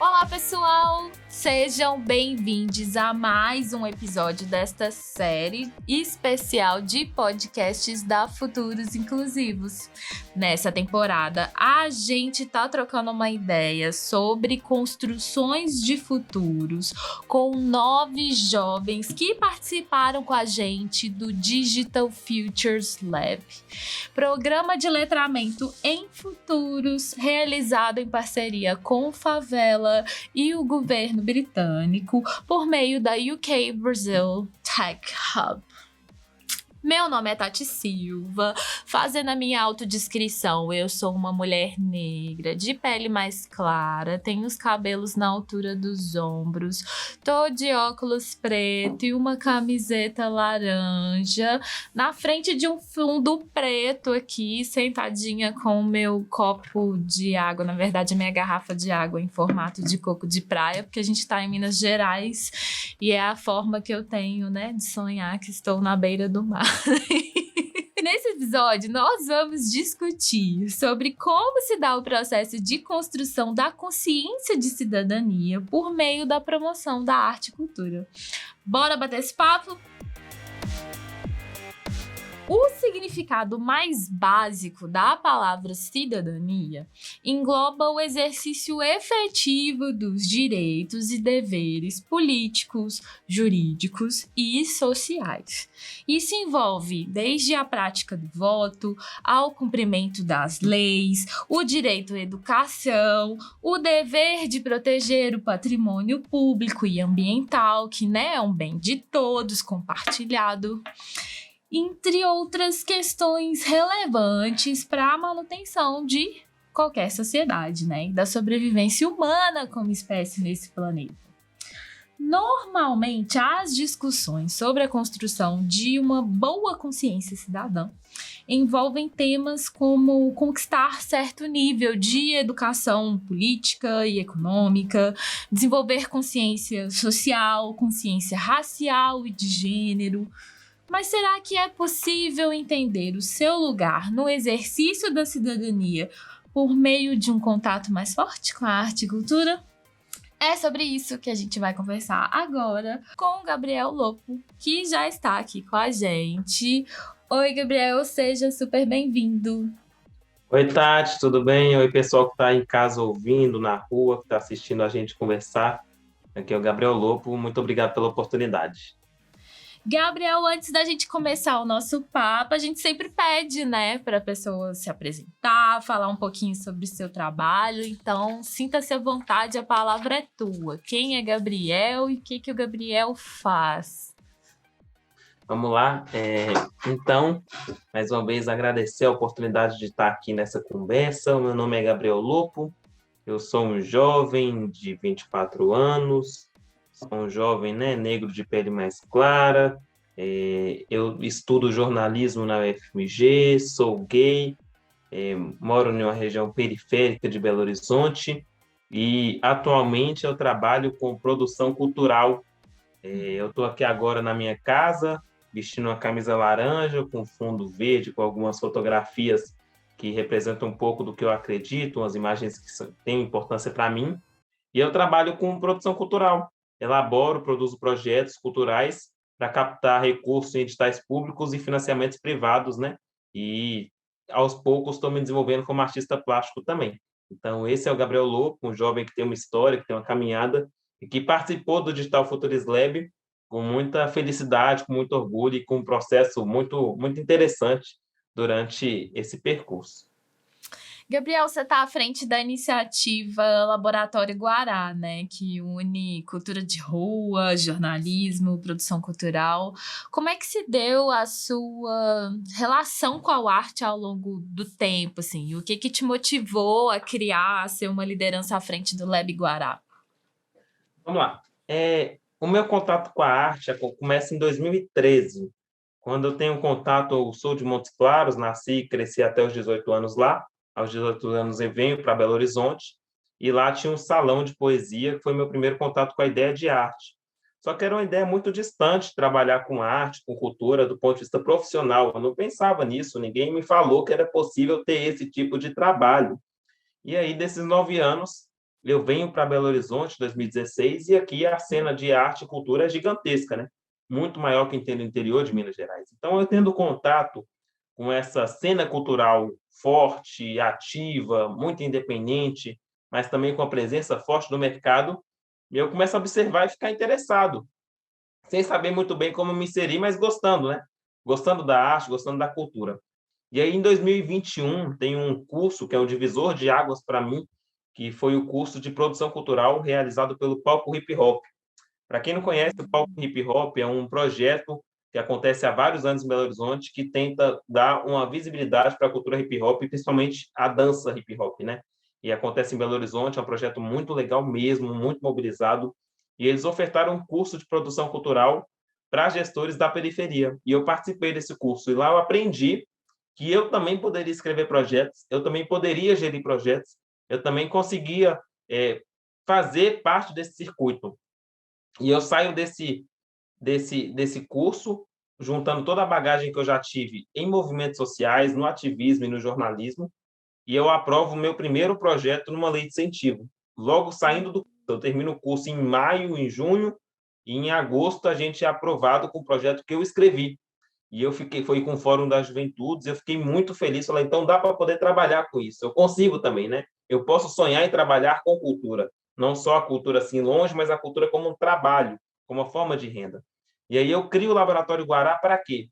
Olá, pessoal! Sejam bem-vindos a mais um episódio desta série especial de podcasts da Futuros Inclusivos. Nessa temporada, a gente tá trocando uma ideia sobre construções de futuros com 9 jovens que participaram com a gente do Digital Futures Lab, programa de letramento em futuros realizado em parceria com Favela e o governo britânico por meio da UK Brazil Tech Hub. Meu nome é Tati Silva, fazendo a minha autodescrição, eu sou uma mulher negra, de pele mais clara, tenho os cabelos na altura dos ombros, tô de óculos preto e uma camiseta laranja, na frente de um fundo preto aqui, sentadinha com o meu copo de água, na verdade a minha garrafa de água em formato de coco de praia, porque a gente tá em Minas Gerais e é a forma que eu tenho, né, de sonhar que estou na beira do mar. Nesse episódio, nós vamos discutir sobre como se dá o processo de construção da consciência de cidadania por meio da promoção da arte e cultura. Bora bater esse papo? O significado mais básico da palavra cidadania engloba o exercício efetivo dos direitos e deveres políticos, jurídicos e sociais. Isso envolve desde a prática do voto, ao cumprimento das leis, o direito à educação, o dever de proteger o patrimônio público e ambiental, que, né, é um bem de todos, compartilhado, entre outras questões relevantes para a manutenção de qualquer sociedade, né? E da sobrevivência humana como espécie nesse planeta. Normalmente, as discussões sobre a construção de uma boa consciência cidadã envolvem temas como conquistar certo nível de educação política e econômica, desenvolver consciência social, consciência racial e de gênero. Mas será que é possível entender o seu lugar no exercício da cidadania por meio de um contato mais forte com a arte e cultura? É sobre isso que a gente vai conversar agora com o Gabriel Lopo, que já está aqui com a gente. Oi, Gabriel, seja super bem-vindo. Oi, Tati, tudo bem? Oi, pessoal que está em casa ouvindo, na rua, que está assistindo a gente conversar. Aqui é o Gabriel Lopo, muito obrigado pela oportunidade. Gabriel, antes da gente começar o nosso papo, a gente sempre pede, né, para a pessoa se apresentar, falar um pouquinho sobre o seu trabalho. Então, sinta-se à vontade, a palavra é tua. Quem é Gabriel e o que o Gabriel faz? Vamos lá. Então, mais uma vez, agradecer a oportunidade de estar aqui nessa conversa. O meu nome é Gabriel Lopo, eu sou um jovem de 24 anos, sou um jovem, né, negro de pele mais clara, eu estudo jornalismo na UFMG, sou gay, moro em uma região periférica de Belo Horizonte e atualmente eu trabalho com produção cultural. Eu estou aqui agora na minha casa, vestindo uma camisa laranja com fundo verde, com algumas fotografias que representam um pouco do que eu acredito, umas imagens que têm importância para mim. E eu trabalho com produção cultural. Elaboro, produzo projetos culturais para captar recursos em editais públicos e financiamentos privados, né? E, aos poucos, estou me desenvolvendo como artista plástico também. Então, esse é o Gabriel Lopo, um jovem que tem uma história, que tem uma caminhada, e que participou do Digital Futures Lab com muita felicidade, com muito orgulho e com um processo muito, muito interessante durante esse percurso. Gabriel, você está à frente da iniciativa Laboratório Guará, né, que une cultura de rua, jornalismo, produção cultural. Como é que se deu a sua relação com a arte ao longo do tempo, assim? O que te motivou a criar, a ser uma liderança à frente do Lab Guará? Vamos lá. O meu contato com a arte começa em 2013, quando eu tenho contato, eu sou de Montes Claros, nasci e cresci até os 18 anos lá. Aos 18 anos eu venho para Belo Horizonte, e lá tinha um salão de poesia, que foi meu primeiro contato com a ideia de arte. Só que era uma ideia muito distante, trabalhar com arte, com cultura, do ponto de vista profissional. Eu não pensava nisso, ninguém me falou que era possível ter esse tipo de trabalho. E aí, desses 9 anos, eu venho para Belo Horizonte em 2016 e aqui a cena de arte e cultura é gigantesca, né? Muito maior que no interior de Minas Gerais. Então, eu tendo contato com essa cena cultural forte, ativa, muito independente, mas também com a presença forte do mercado, eu começo a observar e ficar interessado, sem saber muito bem como me inserir, mas gostando, né? Gostando da arte, gostando da cultura. E aí, em 2021, tem um curso que é o divisor de águas para mim, que foi o curso de produção cultural realizado pelo Palco Hip Hop. Para quem não conhece, o Palco Hip Hop é um projeto que acontece há vários anos em Belo Horizonte, que tenta dar uma visibilidade para a cultura hip hop, principalmente a dança hip hop, né? E acontece em Belo Horizonte, é um projeto muito legal mesmo, muito mobilizado, e eles ofertaram um curso de produção cultural para gestores da periferia. E eu participei desse curso, e lá eu aprendi que eu também poderia escrever projetos, eu também poderia gerir projetos, eu também conseguia fazer parte desse circuito. E eu saio desse curso, juntando toda a bagagem que eu já tive em movimentos sociais, no ativismo e no jornalismo, e eu aprovo o meu primeiro projeto numa lei de incentivo. Logo saindo do curso, eu termino o curso em maio, em junho, e em agosto a gente é aprovado com o projeto que eu escrevi. E eu foi com o Fórum das Juventudes, eu fiquei muito feliz, falei, então dá para poder trabalhar com isso. Eu consigo também, né? Eu posso sonhar em trabalhar com cultura, não só a cultura assim longe, mas a cultura como um trabalho, como uma forma de renda. E aí eu crio o Laboratório Guará para quê?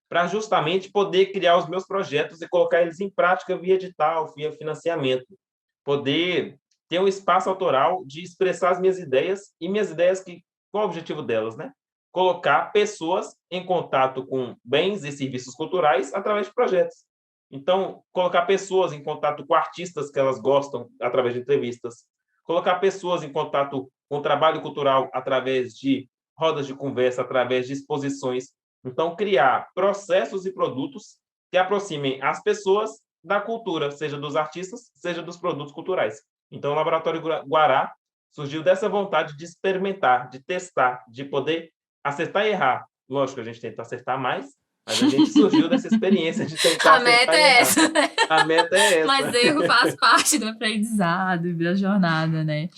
Para justamente poder criar os meus projetos e colocar eles em prática via edital, via financiamento. Poder ter um espaço autoral de expressar as minhas ideias, e minhas ideias, qual é o objetivo delas, né? Colocar pessoas em contato com bens e serviços culturais através de projetos. Então, colocar pessoas em contato com artistas que elas gostam através de entrevistas, colocar pessoas em contato com o trabalho cultural através de rodas de conversa, através de exposições. Então, criar processos e produtos que aproximem as pessoas da cultura, seja dos artistas, seja dos produtos culturais. Então, o Laboratório Guará surgiu dessa vontade de experimentar, de testar, de poder acertar e errar. Lógico, a gente tenta acertar mais, mas a gente surgiu dessa experiência de tentar A meta acertar e é errar. essa, né? A meta é Mas essa. erro faz parte do aprendizado e da jornada, né?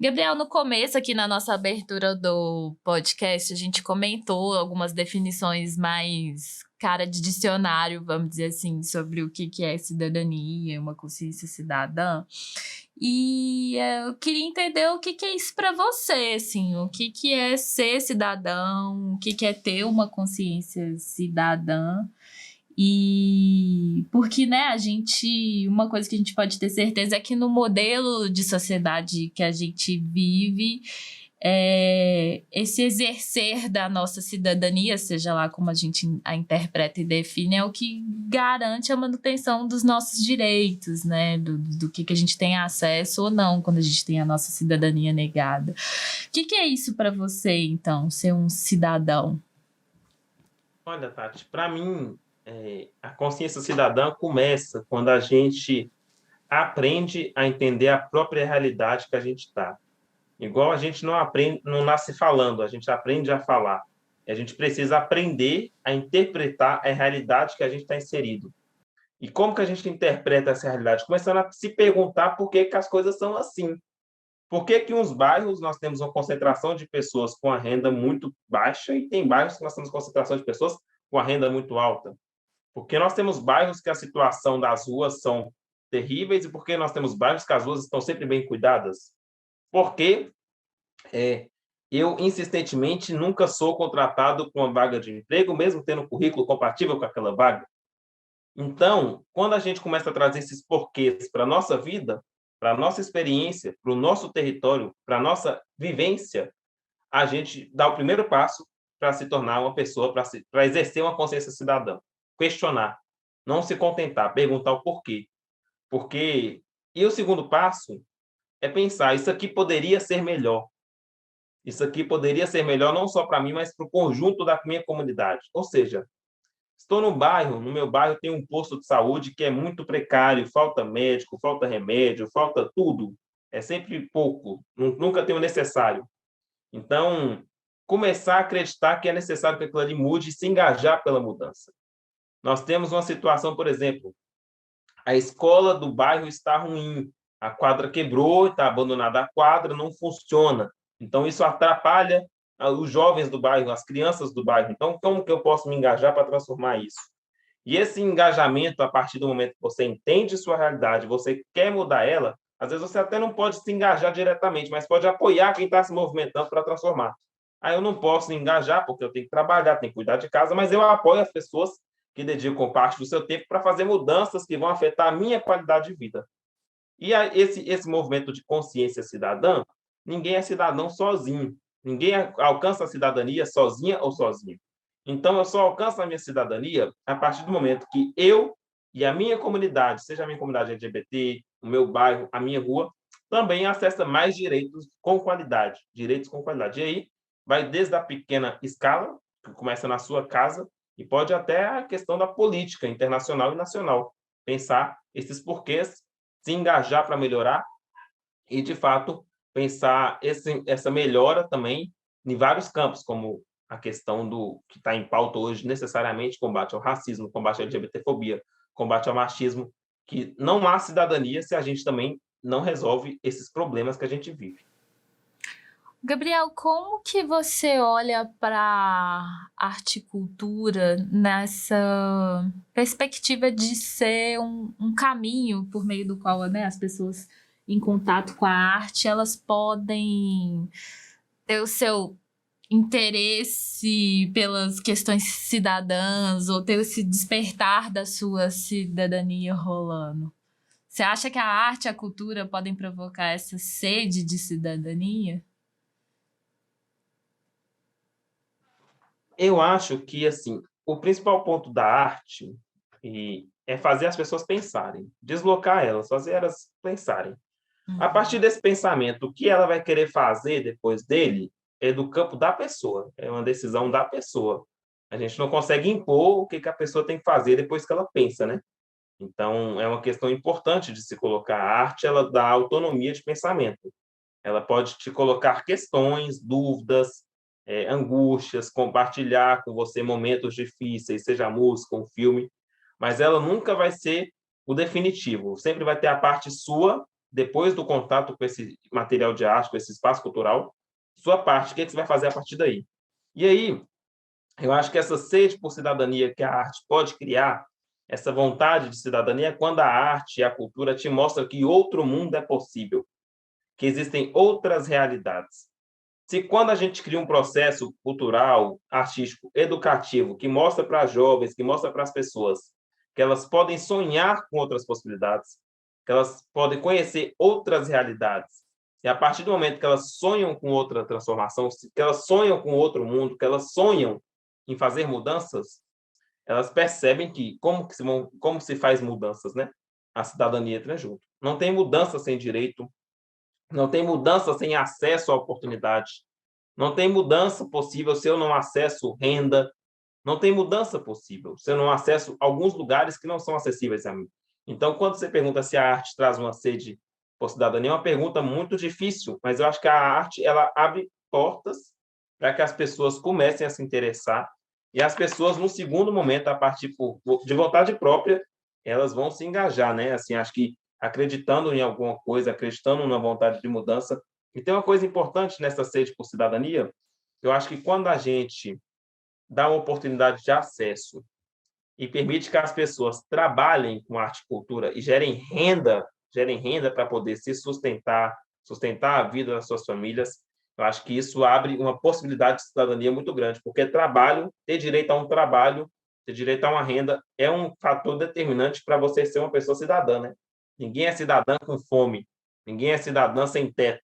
Gabriel, no começo, aqui na nossa abertura do podcast, a gente comentou algumas definições mais cara de dicionário, vamos dizer assim, sobre o que é cidadania, uma consciência cidadã. E eu queria entender o que é isso para você, assim, o que é ser cidadão, o que é ter uma consciência cidadã. E porque, né, uma coisa que a gente pode ter certeza é que no modelo de sociedade que a gente vive, esse exercer da nossa cidadania, seja lá como a gente a interpreta e define, é o que garante a manutenção dos nossos direitos, né, do que a gente tem acesso ou não quando a gente tem a nossa cidadania negada. O que é isso para você, então, ser um cidadão? Olha, Tati, para mim, a consciência cidadã começa quando a gente aprende a entender a própria realidade que a gente está. Igual a gente não aprende, não nasce falando, a gente aprende a falar. E a gente precisa aprender a interpretar a realidade que a gente está inserido. E como que a gente interpreta essa realidade? Começando a se perguntar por que as coisas são assim. Por que em uns bairros nós temos uma concentração de pessoas com a renda muito baixa e tem bairros que nós temos concentração de pessoas com a renda muito alta? Porque nós temos bairros que a situação das ruas são terríveis e porque nós temos bairros que as ruas estão sempre bem cuidadas? Porque eu, insistentemente, nunca sou contratado com uma vaga de emprego, mesmo tendo um currículo compatível com aquela vaga. Então, quando a gente começa a trazer esses porquês para a nossa vida, para a nossa experiência, para o nosso território, para a nossa vivência, a gente dá o primeiro passo para se tornar uma pessoa, para exercer uma consciência cidadã. Questionar, não se contentar, perguntar o porquê. Porque, e o segundo passo é pensar, isso aqui poderia ser melhor. Isso aqui poderia ser melhor não só para mim, mas para o conjunto da minha comunidade. Ou seja, estou no bairro, no meu bairro tem um posto de saúde que é muito precário, falta médico, falta remédio, falta tudo. É sempre pouco, nunca tem o necessário. Então, começar a acreditar que é necessário que aquilo ali mude e se engajar pela mudança. Nós temos uma situação, por exemplo, a escola do bairro está ruim, A quadra quebrou, está abandonada a quadra, não funciona. Então, isso atrapalha os jovens do bairro, as crianças do bairro. Então, como que eu posso me engajar para transformar isso? E esse engajamento, a partir do momento que você entende sua realidade, você quer mudar ela, às vezes você até não pode se engajar diretamente, mas pode apoiar quem está se movimentando para transformar. Aí eu não posso me engajar porque eu tenho que trabalhar, tenho que cuidar de casa, mas eu apoio as pessoas que dedicam parte do seu tempo para fazer mudanças que vão afetar a minha qualidade de vida. E esse movimento de consciência cidadã, ninguém é cidadão sozinho. Ninguém alcança a cidadania sozinha ou sozinho. Então, eu só alcanço a minha cidadania a partir do momento que eu e a minha comunidade, seja a minha comunidade LGBT, o meu bairro, a minha rua, também acessa mais direitos com qualidade. Direitos com qualidade. E aí, vai desde a pequena escala, que começa na sua casa, e pode até a questão da política internacional e nacional. Pensar esses porquês, se engajar para melhorar e, de fato, pensar essa melhora também em vários campos, como a questão do que está em pauta hoje, necessariamente, combate ao racismo, combate à LGBTfobia, combate ao machismo, que não há cidadania se a gente também não resolve esses problemas que a gente vive. Gabriel, como que você olha para arte e cultura nessa perspectiva de ser um caminho por meio do qual, né, as pessoas em contato com a arte, elas podem ter o seu interesse pelas questões cidadãs ou ter esse despertar da sua cidadania rolando? Você acha que a arte e a cultura podem provocar essa sede de cidadania? Eu acho que, assim, o principal ponto da arte é fazer as pessoas pensarem, deslocar elas, fazer elas pensarem. A partir desse pensamento, o que ela vai querer fazer depois dele é do campo da pessoa, é uma decisão da pessoa. A gente não consegue impor o que a pessoa tem que fazer depois que ela pensa, né? Então, é uma questão importante de se colocar. A arte, ela dá autonomia de pensamento. Ela pode te colocar questões, dúvidas, angústias, compartilhar com você momentos difíceis, seja música, um filme, mas ela nunca vai ser o definitivo. Sempre vai ter a parte sua, depois do contato com esse material de arte, com esse espaço cultural, sua parte, o que você vai fazer a partir daí? E aí, eu acho que essa sede por cidadania que a arte pode criar, essa vontade de cidadania, é quando a arte e a cultura te mostram que outro mundo é possível, que existem outras realidades. Se quando a gente cria um processo cultural, artístico, educativo, que mostra para as jovens, que mostra para as pessoas que elas podem sonhar com outras possibilidades, que elas podem conhecer outras realidades, e a partir do momento que elas sonham com outra transformação, que elas sonham com outro mundo, que elas sonham em fazer mudanças, elas percebem que como se faz mudanças, né? A cidadania entra junto. Não tem mudança sem direito, não tem mudança sem acesso à oportunidade. Não tem mudança possível se eu não acesso renda. Não tem mudança possível se eu não acesso alguns lugares que não são acessíveis a mim. Então, quando você pergunta se a arte traz uma sede por cidadania, é uma pergunta muito difícil, mas eu acho que a arte ela abre portas para que as pessoas comecem a se interessar e as pessoas, no segundo momento, a partir de vontade própria, elas vão se engajar, né? Assim, acho que acreditando em alguma coisa, acreditando na vontade de mudança. E tem uma coisa importante nessa sede por cidadania, eu acho que quando a gente dá uma oportunidade de acesso e permite que as pessoas trabalhem com arte e cultura e gerem renda para poder se sustentar, sustentar a vida das suas famílias, eu acho que isso abre uma possibilidade de cidadania muito grande, porque trabalho, ter direito a um trabalho, ter direito a uma renda, é um fator determinante para você ser uma pessoa cidadã, né? Ninguém é cidadã com fome, ninguém é cidadã sem teto,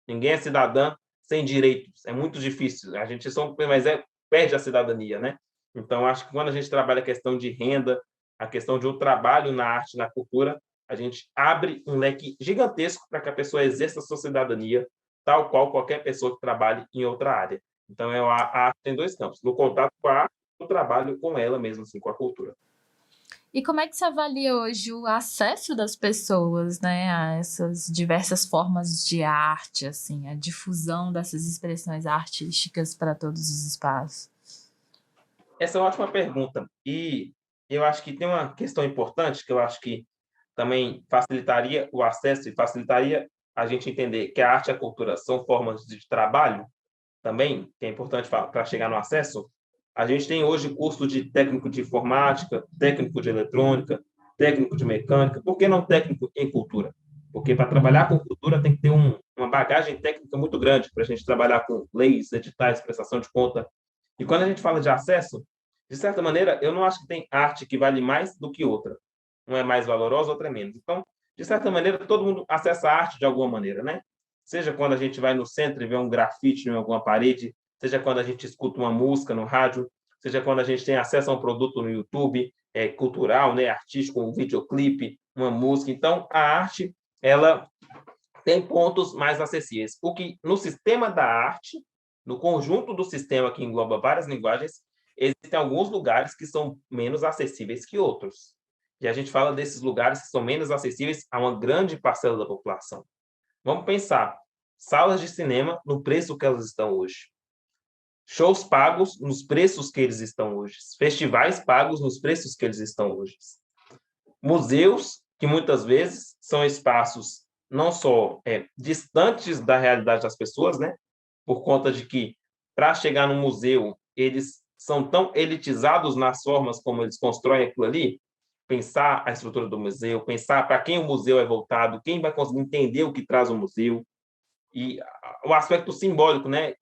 ninguém é cidadã sem direitos. É muito difícil. A gente só, mas perde a cidadania, né? Então, acho que quando a gente trabalha a questão de renda, a questão de um trabalho na arte, na cultura, a gente abre um leque gigantesco para que a pessoa exerça a sua cidadania, tal qual qualquer pessoa que trabalhe em outra área. Então, a arte tem dois campos: no contato com a arte, no trabalho com ela mesmo, assim, com a cultura. E como é que você avalia hoje o acesso das pessoas, né, a essas diversas formas de arte, assim, a difusão dessas expressões artísticas para todos os espaços? Essa é uma ótima pergunta. E eu acho que tem uma questão importante que eu acho que também facilitaria o acesso e facilitaria a gente entender que a arte e a cultura são formas de trabalho também, que é importante para chegar no acesso. A gente tem hoje curso de técnico de informática, técnico de eletrônica, técnico de mecânica. Por que não técnico em cultura? Porque para trabalhar com cultura tem que ter uma bagagem técnica muito grande para a gente trabalhar com leis, editais, prestação de conta. E quando a gente fala de acesso, de certa maneira, eu não acho que tem arte que vale mais do que outra. Uma é mais valorosa, outra é menos. Então, de certa maneira, todo mundo acessa a arte de alguma maneira, né? Seja quando a gente vai no centro e vê um grafite em alguma parede, seja quando a gente escuta uma música no rádio, seja quando a gente tem acesso a um produto no YouTube, cultural, né, artístico, um videoclipe, uma música. Então, a arte, ela tem pontos mais acessíveis. O que no sistema da arte, no conjunto do sistema que engloba várias linguagens, existem alguns lugares que são menos acessíveis que outros. E a gente fala desses lugares que são menos acessíveis a uma grande parcela da população. Vamos pensar, salas de cinema no preço que elas estão hoje. Shows pagos nos preços que eles estão hoje. Festivais pagos nos preços que eles estão hoje. Museus, que muitas vezes são espaços não só distantes da realidade das pessoas, né? Por conta de que, para chegar no museu, eles são tão elitizados nas formas como eles constroem aquilo ali, pensar a estrutura do museu, pensar para quem o museu é voltado, quem vai conseguir entender o que traz o museu, e o aspecto simbólico, né?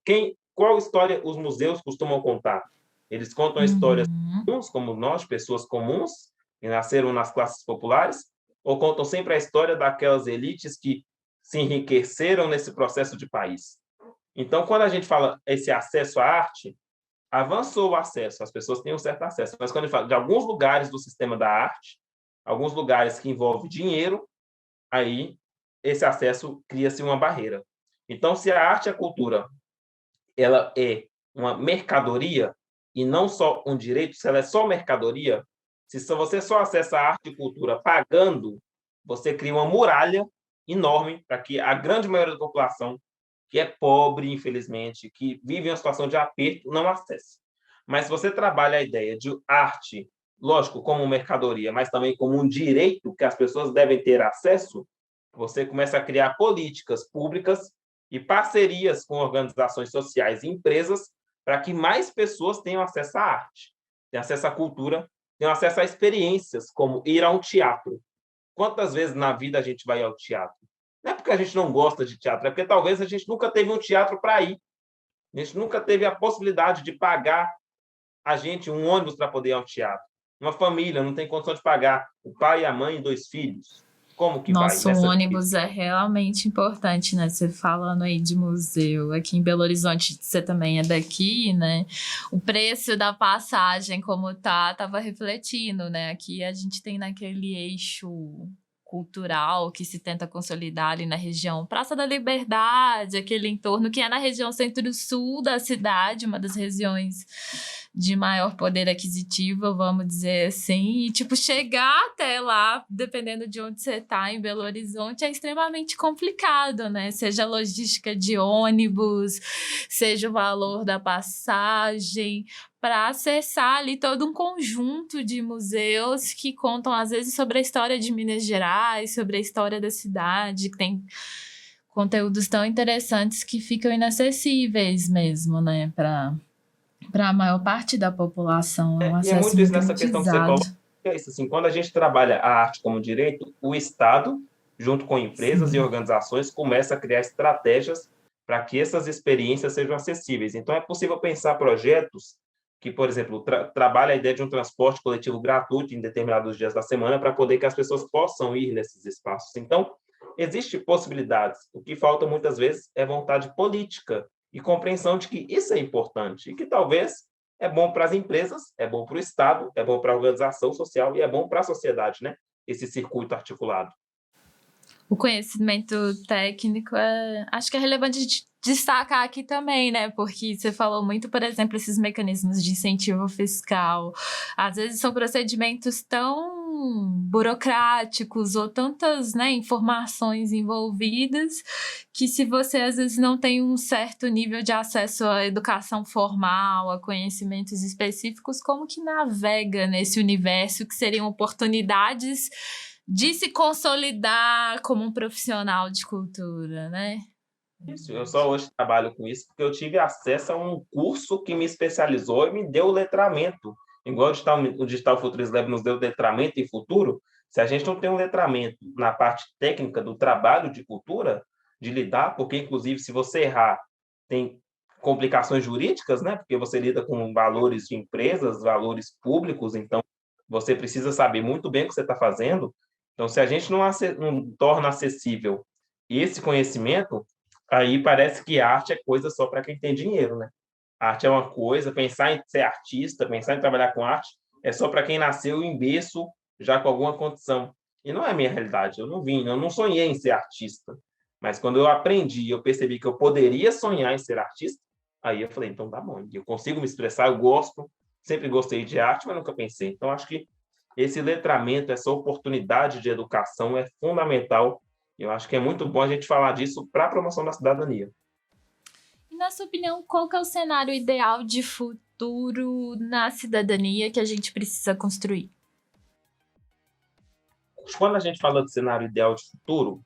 Qual história os museus costumam contar? Eles contam histórias comuns, como nós, pessoas comuns, que nasceram nas classes populares, ou contam sempre a história daquelas elites que se enriqueceram nesse processo de país? Então, quando a gente fala esse acesso à arte, avançou o acesso, as pessoas têm um certo acesso, mas quando a gente fala de alguns lugares do sistema da arte, alguns lugares que envolvem dinheiro, aí esse acesso cria-se uma barreira. Então, se a arte e a cultura ela é uma mercadoria e não só um direito, se ela é só mercadoria, se você só acessa a arte e cultura pagando, você cria uma muralha enorme para que a grande maioria da população, que é pobre, infelizmente, que vive em uma situação de aperto, não acesse. Mas se você trabalha a ideia de arte, lógico, como mercadoria, mas também como um direito que as pessoas devem ter acesso, você começa a criar políticas públicas e parcerias com organizações sociais e empresas para que mais pessoas tenham acesso à arte, tenham acesso à cultura, tenham acesso a experiências, como ir a um teatro. Quantas vezes na vida a gente vai ao teatro? Não é porque a gente não gosta de teatro, é porque talvez a gente nunca teve um teatro para ir. A gente nunca teve a possibilidade de pagar a gente um ônibus para poder ir ao teatro. Uma família não tem condição de pagar o pai, a mãe e 2 filhos. Como que vai? Nossa, o ônibus é realmente importante, né? Você falando aí de museu, aqui em Belo Horizonte, você também é daqui, né? O preço da passagem, como tava refletindo, né? Aqui a gente tem naquele eixo cultural que se tenta consolidar ali na região Praça da Liberdade, aquele entorno que é na região centro-sul da cidade, uma das regiões de maior poder aquisitivo, vamos dizer assim, e tipo, chegar até lá, dependendo de onde você tá em Belo Horizonte, é extremamente complicado, né? Seja a logística de ônibus, seja o valor da passagem, para acessar ali todo um conjunto de museus que contam, às vezes, sobre a história de Minas Gerais, sobre a história da cidade, que tem conteúdos tão interessantes que ficam inacessíveis mesmo, né, para a maior parte da população. É um E é acesso muito isso muito nessa questão que você falou. elitizado. É isso, assim, quando a gente trabalha a arte como direito, o Estado, junto com empresas e organizações, começa a criar estratégias para que essas experiências sejam acessíveis. Então, é possível pensar projetos que, por exemplo, trabalha a ideia de um transporte coletivo gratuito em determinados dias da semana para poder que as pessoas possam ir nesses espaços. Então, existem possibilidades. O que falta muitas vezes é vontade política e compreensão de que isso é importante e que talvez é bom para as empresas, é bom para o Estado, é bom para a organização social e é bom para a sociedade, né? Esse circuito articulado. O conhecimento técnico acho que é relevante destacar aqui também, né? Porque você falou muito, por exemplo, esses mecanismos de incentivo fiscal. Às vezes são procedimentos tão burocráticos ou tantas, né, informações envolvidas que se você às vezes não tem um certo nível de acesso à educação formal, a conhecimentos específicos, como que navega nesse universo que seriam oportunidades de se consolidar como um profissional de cultura, né? Isso, eu só hoje trabalho com isso porque eu tive acesso a um curso que me especializou e me deu o letramento. Igual o Digital Futurist Lab nos deu letramento em futuro, se a gente não tem um letramento na parte técnica do trabalho de cultura, de lidar, porque, inclusive, se você errar, tem complicações jurídicas, né? Porque você lida com valores de empresas, valores públicos, então você precisa saber muito bem o que você está fazendo. Então, se a gente não torna acessível esse conhecimento, aí parece que arte é coisa só para quem tem dinheiro, né? Arte é uma coisa, pensar em ser artista, pensar em trabalhar com arte, é só para quem nasceu em berço, já com alguma condição. E não é a minha realidade, eu não sonhei em ser artista. Mas quando eu aprendi, eu percebi que eu poderia sonhar em ser artista, aí eu falei, então tá bom, eu consigo me expressar, eu gosto, sempre gostei de arte, mas nunca pensei. Então acho que esse letramento, essa oportunidade de educação é fundamental. Eu acho que é muito bom a gente falar disso para a promoção da cidadania. E na sua opinião, qual que é o cenário ideal de futuro na cidadania que a gente precisa construir? Quando a gente fala de cenário ideal de futuro,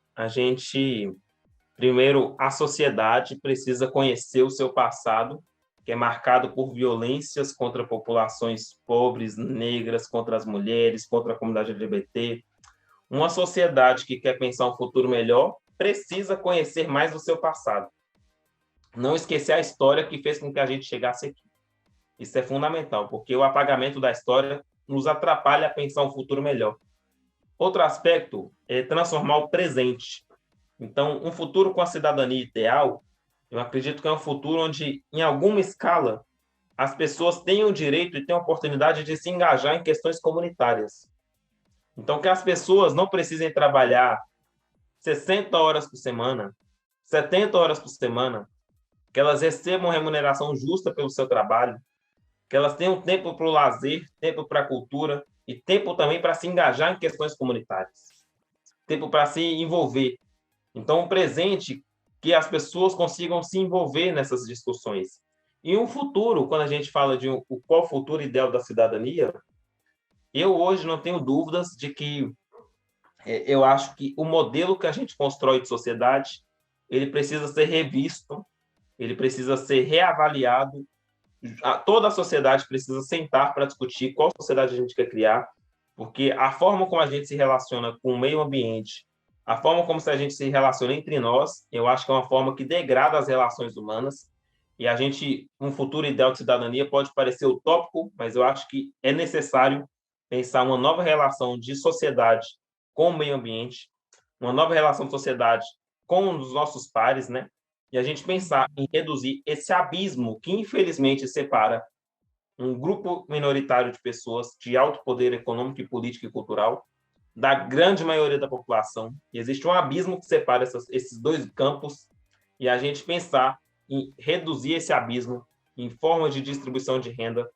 primeiro, a sociedade precisa conhecer o seu passado, que é marcado por violências contra populações pobres, negras, contra as mulheres, contra a comunidade LGBT. Uma sociedade que quer pensar um futuro melhor precisa conhecer mais o seu passado. Não esquecer a história que fez com que a gente chegasse aqui. Isso é fundamental, porque o apagamento da história nos atrapalha a pensar um futuro melhor. Outro aspecto é transformar o presente. Então, um futuro com a cidadania ideal, eu acredito que é um futuro onde, em alguma escala, as pessoas tenham o direito e tenham a oportunidade de se engajar em questões comunitárias. Então, que as pessoas não precisem trabalhar 60 horas por semana, 70 horas por semana, que elas recebam remuneração justa pelo seu trabalho, que elas tenham tempo para o lazer, tempo para a cultura e tempo também para se engajar em questões comunitárias, tempo para se envolver. Então, um presente que as pessoas consigam se envolver nessas discussões. E um futuro, quando a gente fala de qual o futuro ideal da cidadania, eu hoje não tenho dúvidas de que eu acho que o modelo que a gente constrói de sociedade, ele precisa ser revisto, ele precisa ser reavaliado. Toda a sociedade precisa sentar para discutir qual sociedade a gente quer criar, porque a forma como a gente se relaciona com o meio ambiente, a forma como a gente se relaciona entre nós, eu acho que é uma forma que degrada as relações humanas, e um futuro ideal de cidadania pode parecer utópico, mas eu acho que é necessário pensar uma nova relação de sociedade com o meio ambiente, uma nova relação de sociedade com os nossos pares, né? E a gente pensar em reduzir esse abismo que, infelizmente, separa um grupo minoritário de pessoas de alto poder econômico e político e cultural da grande maioria da população. E existe um abismo que separa esses dois campos e a gente pensar em reduzir esse abismo em forma de distribuição de renda,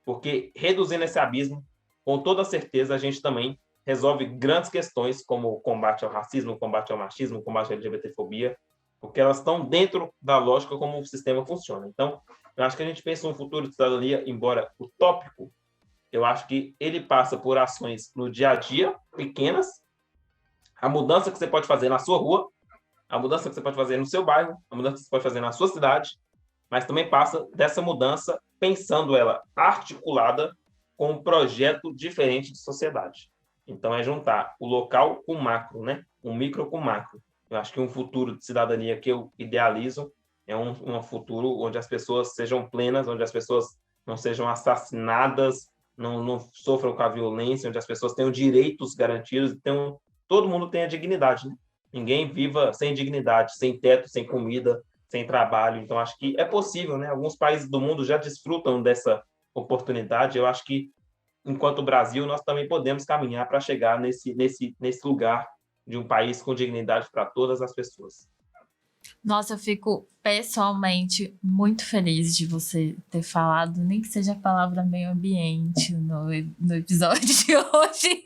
porque reduzindo esse abismo, com toda certeza, a gente também resolve grandes questões como o combate ao racismo, o combate ao machismo, o combate à LGBTfobia, porque elas estão dentro da lógica como o sistema funciona. Então, eu acho que a gente pensa um futuro de cidadania, embora utópico, eu acho que ele passa por ações no dia a dia, pequenas, a mudança que você pode fazer na sua rua, a mudança que você pode fazer no seu bairro, a mudança que você pode fazer na sua cidade, mas também passa dessa mudança pensando ela articulada com um projeto diferente de sociedade. Então, é juntar o local com o macro, né? O micro com o macro. Eu acho que um futuro de cidadania que eu idealizo é um futuro onde as pessoas sejam plenas, onde as pessoas não sejam assassinadas, não sofram com a violência, onde as pessoas tenham direitos garantidos, então todo mundo tenha dignidade, né? Ninguém viva sem dignidade, sem teto, sem comida, sem trabalho. Então, acho que é possível, né? Alguns países do mundo já desfrutam dessa oportunidade. Eu acho que, enquanto Brasil, nós também podemos caminhar para chegar nesse lugar de um país com dignidade para todas as pessoas. Nossa, eu fico pessoalmente muito feliz de você ter falado, nem que seja a palavra meio ambiente no episódio de hoje.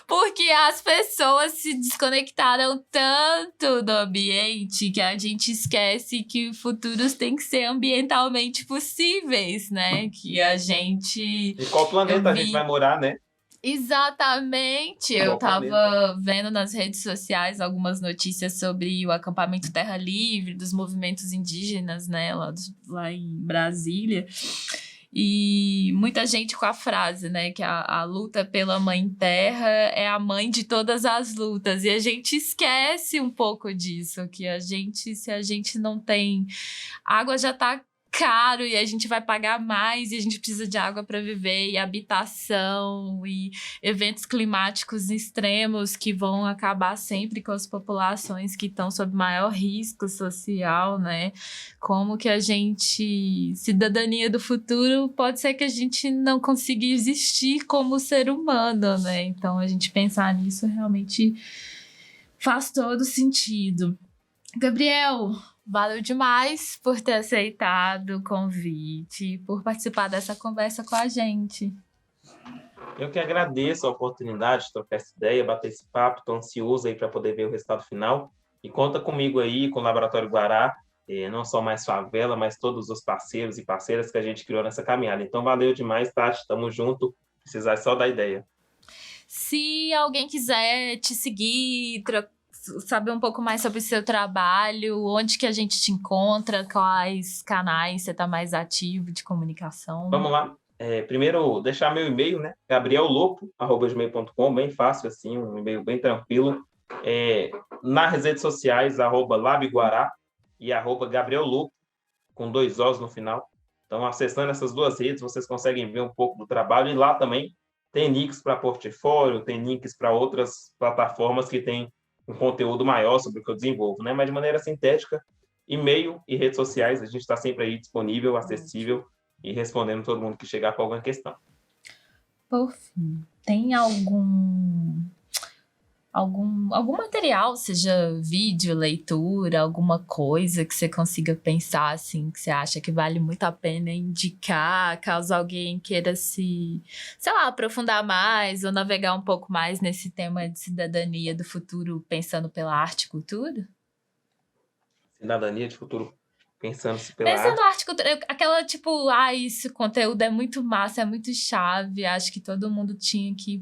Porque as pessoas se desconectaram tanto do ambiente que a gente esquece que futuros têm que ser ambientalmente possíveis, né? Que a gente... E qual planeta a gente vai morar, né? Exatamente. Eu tava vendo nas redes sociais algumas notícias sobre o acampamento Terra Livre, dos movimentos indígenas, né, lá em Brasília. E muita gente com a frase, né, que a luta pela Mãe Terra é a mãe de todas as lutas. E a gente esquece um pouco disso, que se a gente não tem... A água já tá caro e a gente vai pagar mais e a gente precisa de água para viver e habitação e eventos climáticos extremos que vão acabar sempre com as populações que estão sob maior risco social, né? Como que a gente, cidadania do futuro, pode ser que a gente não consiga existir como ser humano, né? Então a gente pensar nisso realmente faz todo sentido. Gabriel, valeu demais por ter aceitado o convite, por participar dessa conversa com a gente. Eu que agradeço a oportunidade de trocar essa ideia, bater esse papo. Estou ansioso aí para poder ver o resultado final. E conta comigo aí, com o Laboratório Guará, não só mais Favela, mas todos os parceiros e parceiras que a gente criou nessa caminhada. Então, valeu demais, Tati. Tamo junto. Precisar só da ideia. Se alguém quiser te seguir, saber um pouco mais sobre o seu trabalho, onde que a gente te encontra, quais canais você está mais ativo de comunicação? Vamos lá. Primeiro, deixar meu e-mail, né? gabriellopo@gmail.com, bem fácil assim, um e-mail bem tranquilo. Nas redes sociais, @labguará e @gabriellopo, com 2 Os no final. Então, acessando essas duas redes, vocês conseguem ver um pouco do trabalho. E lá também tem links para portfólio, tem links para outras plataformas que têm um conteúdo maior sobre o que eu desenvolvo, né? Mas de maneira sintética, e-mail e redes sociais, a gente está sempre aí disponível, acessível e respondendo todo mundo que chegar com alguma questão. Por fim, tem algum material, seja vídeo, leitura, alguma coisa que você consiga pensar, assim, que você acha que vale muito a pena indicar, caso alguém queira sei lá, aprofundar mais ou navegar um pouco mais nesse tema de cidadania do futuro, pensando pela arte e cultura? Cidadania de futuro, pensando Pensando na arte e cultura, aquela tipo, esse conteúdo é muito massa, é muito chave, acho que todo mundo tinha que...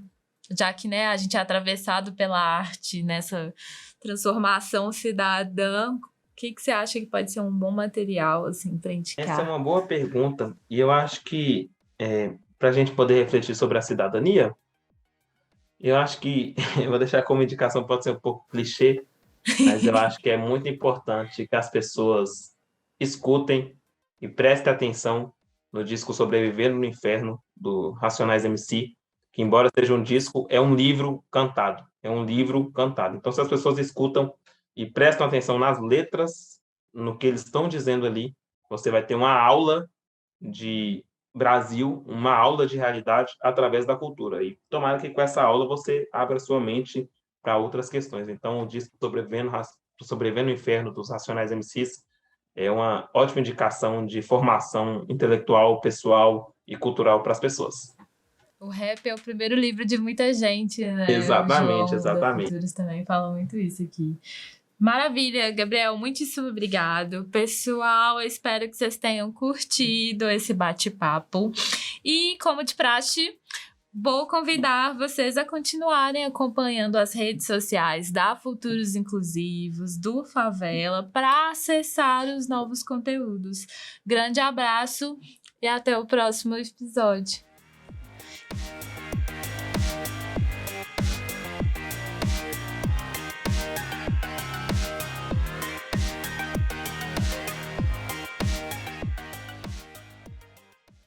Já que, né, a gente é atravessado pela arte nessa transformação cidadã, o que você acha que pode ser um bom material assim, para indicar? Essa é uma boa pergunta. E eu acho que, para a gente poder refletir sobre a cidadania, eu acho que, eu vou deixar como indicação, pode ser um pouco clichê, mas eu acho que é muito importante que as pessoas escutem e prestem atenção no disco Sobrevivendo no Inferno, do Racionais MC, que, embora seja um disco, é um livro cantado. É um livro cantado. Então, se as pessoas escutam e prestam atenção nas letras, no que eles estão dizendo ali, você vai ter uma aula de Brasil, uma aula de realidade através da cultura. E tomara que com essa aula você abra sua mente para outras questões. Então, o disco Sobrevivendo no Inferno, dos Racionais MCs, é uma ótima indicação de formação intelectual, pessoal e cultural para as pessoas. O rap é o primeiro livro de muita gente, né? Exatamente, o João exatamente. Da Futuros também fala muito isso aqui. Maravilha, Gabriel, muitíssimo obrigado. Pessoal, eu espero que vocês tenham curtido esse bate-papo. E, como de praxe, vou convidar vocês a continuarem acompanhando as redes sociais da Futuros Inclusivos, do Favela, para acessar os novos conteúdos. Grande abraço e até o próximo episódio.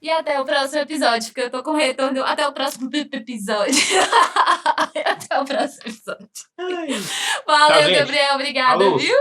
E até o próximo episódio, porque eu tô com retorno. Até o próximo episódio. Até o próximo episódio. Valeu, Tchau, Gabriel. Obrigada, Falou. Viu?